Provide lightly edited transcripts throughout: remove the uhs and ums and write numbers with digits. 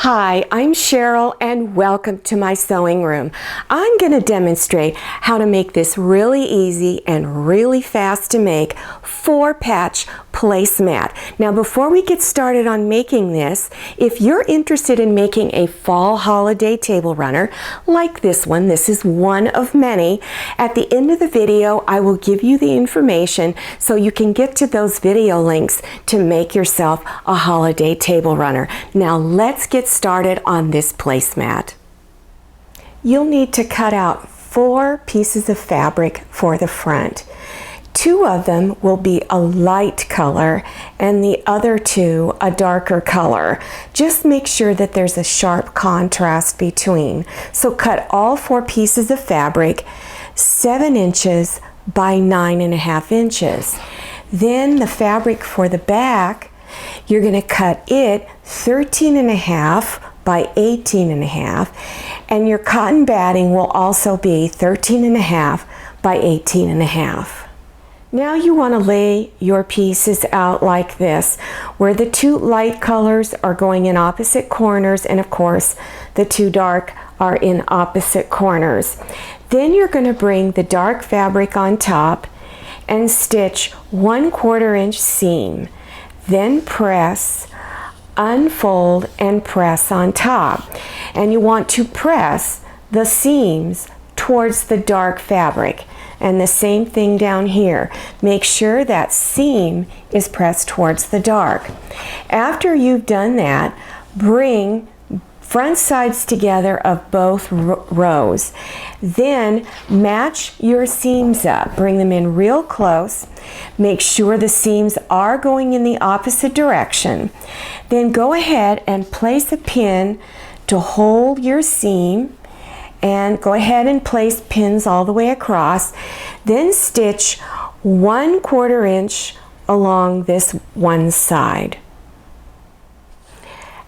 Hi, I'm Cheryl and welcome to my sewing room. I'm going to demonstrate how to make this really easy and really fast to make 4-patch placemat. Now before we get started on making this, if you're interested in making a fall holiday table runner like this one, this is one of many, at the end of the video I will give you the information so you can get to those video links to make yourself a holiday table runner. Now let's get started on this placemat. You'll need to cut out 4 pieces of fabric for the front. 2 of them will be a light color and the other 2 a darker color. Just make sure that there's a sharp contrast between. So cut all 4 pieces of fabric 7 inches by 9.5 inches. Then the fabric for the back, you're going to cut it 13.5 by 18.5, and your cotton batting will also be 13.5 by 18.5. Now you want to lay your pieces out like this, where the 2 light colors are going in opposite corners, and of course the 2 dark are in opposite corners. Then you're going to bring the dark fabric on top and stitch 1/4 inch seam. Then press, unfold, and press on top. And you want to press the seams towards the dark fabric. And the same thing down here. Make sure that seam is pressed towards the dark. After you've done that, bring front sides together of both rows. Then match your seams up. Bring them in real close. Make sure the seams are going in the opposite direction. Then go ahead and place a pin to hold your seam, and go ahead and place pins all the way across. Then stitch 1/4 inch along this one side.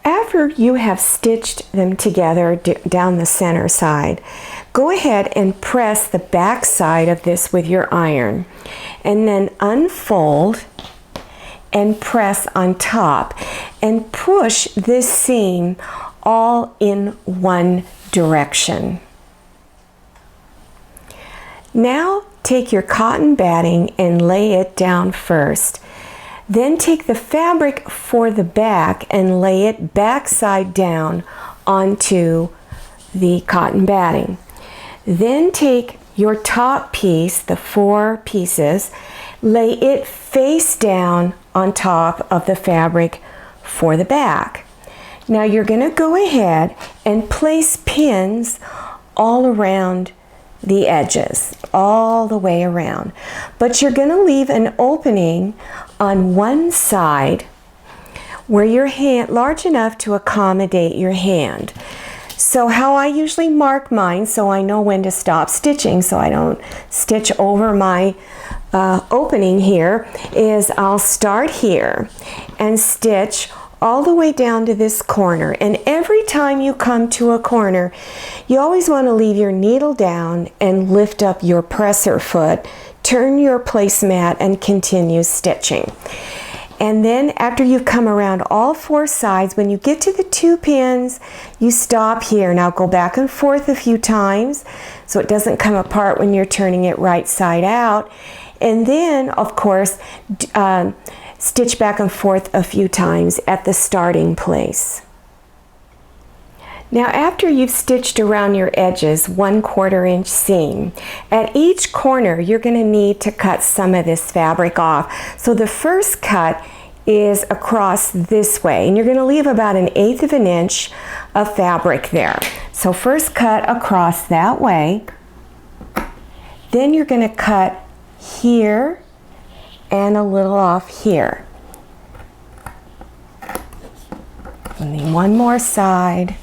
After you have stitched them together down the center side, go ahead and press the back side of this with your iron, and then unfold and press on top and push this seam all in one direction. Now take your cotton batting and lay it down first. Then take the fabric for the back and lay it backside down onto the cotton batting. Then take your top piece, the 4 pieces, lay it face down on top of the fabric for the back. Now you're going to go ahead and place pins all around the edges, all the way around. But you're going to leave an opening on one side where your hand, large enough to accommodate your hand. So how I usually mark mine, so I know when to stop stitching so I don't stitch over my opening here, is I'll start here and stitch all the way down to this corner. And every time you come to a corner, you always want to leave your needle down and lift up your presser foot, turn your placemat, and continue stitching. And then after you've come around all 4 sides, when you get to the 2 pins, you stop here. Now go back and forth a few times so it doesn't come apart when you're turning it right side out. And then, of course, stitch back and forth a few times at the starting place. Now after you've stitched around your edges 1/4 inch seam, at each corner you're going to need to cut some of this fabric off. So the first cut is across this way, and you're going to leave about 1/8 of an inch of fabric there. So first cut across that way. Then you're going to cut here and a little off here. And then one more side.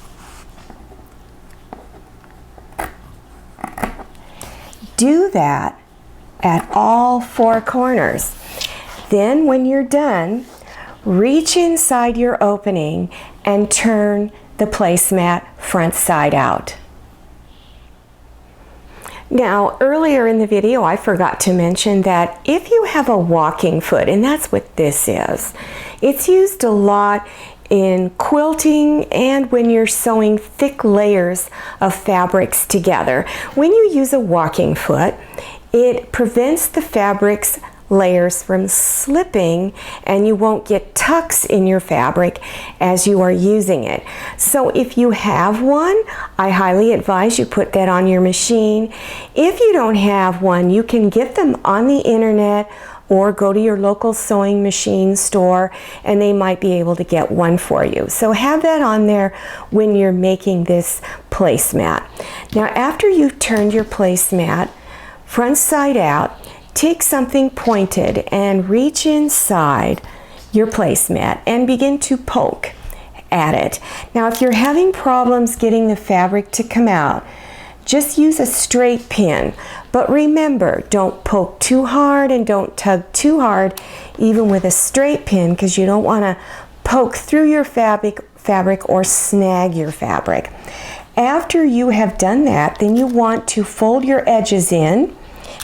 Do that at all 4 corners. Then when you're done, reach inside your opening and turn the placemat front side out. Now, earlier in the video, I forgot to mention that if you have a walking foot, and that's what this is, it's used a lot in quilting and when you're sewing thick layers of fabrics together. When you use a walking foot, it prevents the fabrics layers from slipping and you won't get tucks in your fabric as you are using it. So if you have one, I highly advise you put that on your machine. If you don't have one, you can get them on the internet or go to your local sewing machine store and they might be able to get one for you. So have that on there when you're making this placemat. Now after you've turned your placemat front side out, take something pointed and reach inside your placemat and begin to poke at it. Now if you're having problems getting the fabric to come out, just use a straight pin. But remember, don't poke too hard and don't tug too hard, even with a straight pin, because you don't want to poke through your fabric or snag your fabric. After you have done that, then you want to fold your edges in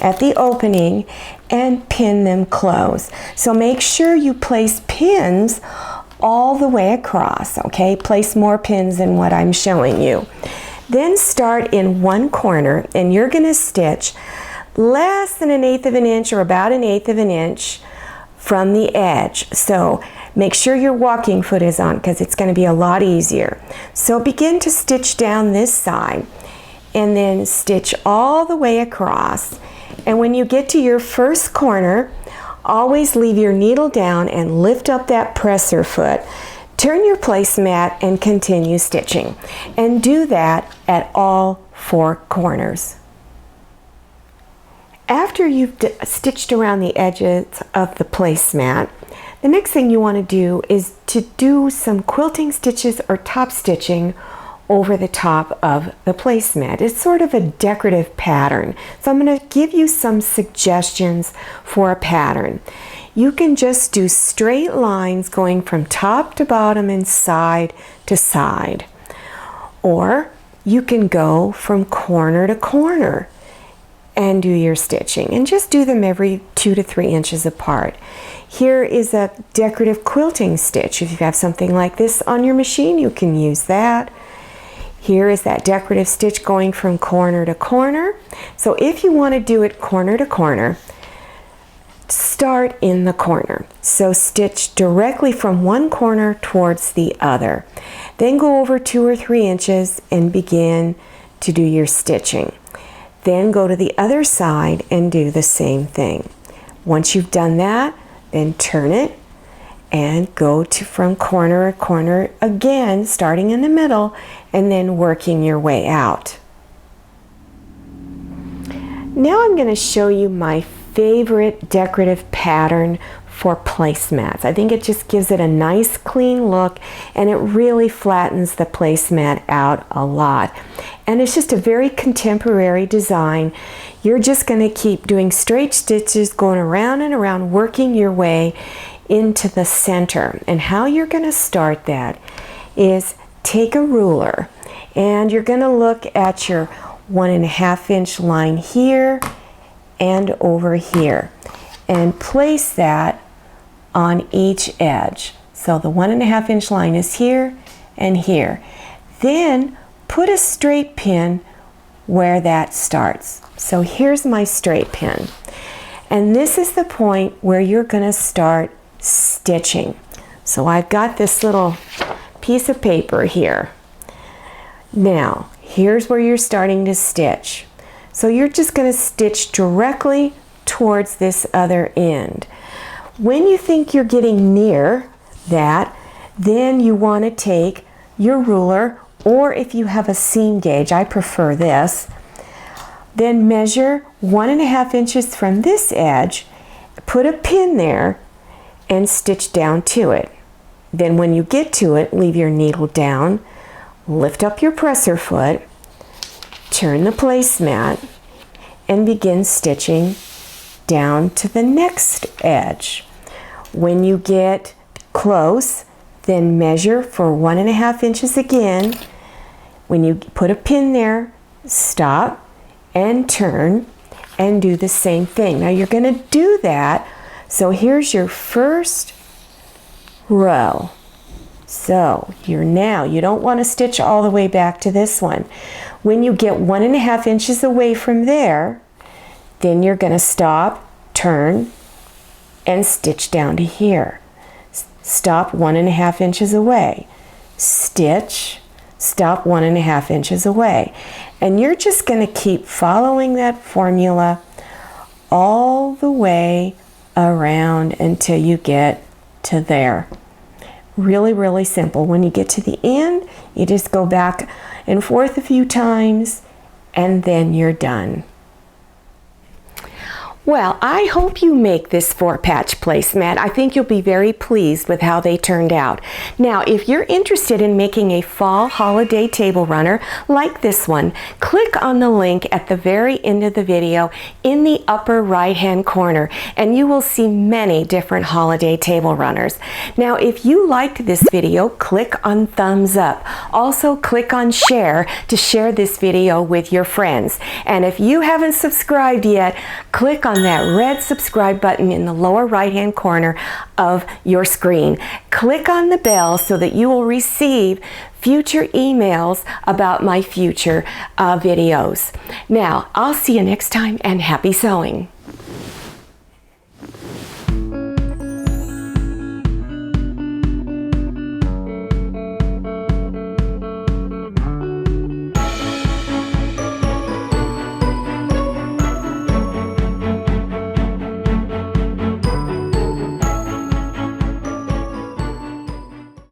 at the opening and pin them close. So make sure you place pins all the way across, okay? Place more pins than what I'm showing you. Then start in one corner and you're going to stitch less than 1/8 of an inch or about 1/8 of an inch from the edge. So make sure your walking foot is on because it's going to be a lot easier. So begin to stitch down this side and then stitch all the way across. And when you get to your first corner, always leave your needle down and lift up that presser foot. Turn your placemat and continue stitching. And do that at all 4 corners. After you've stitched around the edges of the placemat, the next thing you want to do is to do some quilting stitches or top stitching over the top of the placemat. It's sort of a decorative pattern. So I'm going to give you some suggestions for a pattern. You can just do straight lines going from top to bottom and side to side. Or you can go from corner to corner and do your stitching and just do them every 2 to 3 inches apart. Here is a decorative quilting stitch. If you have something like this on your machine, you can use that. Here is that decorative stitch going from corner to corner. So if you want to do it corner to corner, start in the corner. So stitch directly from one corner towards the other. Then go over 2 or 3 inches and begin to do your stitching. Then go to the other side and do the same thing. Once you've done that, then turn it and go to from corner to corner again, starting in the middle and then working your way out. Now I'm going to show you my favorite decorative pattern for placemats. I think it just gives it a nice clean look and it really flattens the placemat out a lot. And it's just a very contemporary design. You're just going to keep doing straight stitches going around and around, working your way into the center. And how you're going to start that is take a ruler and you're going to look at your 1.5 inch line here and over here and place that on each edge. So the 1.5 inch line is here and here. Then put a straight pin where that starts. So here's my straight pin. And this is the point where you're going to start stitching. So I've got this little piece of paper here. Now, here's where you're starting to stitch. So you're just going to stitch directly towards this other end. When you think you're getting near that, then you want to take your ruler, or if you have a seam gauge, I prefer this, then measure 1.5 inches from this edge, put a pin there, and stitch down to it. Then when you get to it, leave your needle down, lift up your presser foot, turn the placemat, and begin stitching down to the next edge. When you get close, then measure for 1.5 inches again. When you put a pin there, stop and turn and do the same thing. Now you're going to do that. So here's your first row. So you don't want to stitch all the way back to this one. When you get 1.5 inches away from there, then you're going to stop, turn, and stitch down to here. Stop 1.5 inches away. Stitch, stop 1.5 inches away. And you're just going to keep following that formula all the way around until you get to there. Really, really simple. When you get to the end, you just go back and forth a few times, and then you're done. Well, I hope you make this 4-patch placemat. I think you'll be very pleased with how they turned out. Now, if you're interested in making a fall holiday table runner like this one, click on the link at the very end of the video in the upper right-hand corner, and you will see many different holiday table runners. Now, if you liked this video, click on thumbs up. Also, click on share to share this video with your friends. And if you haven't subscribed yet, click on that red subscribe button in the lower right hand corner of your screen. Click on the bell so that you will receive future emails about my future videos. Now, I'll see you next time, and happy sewing.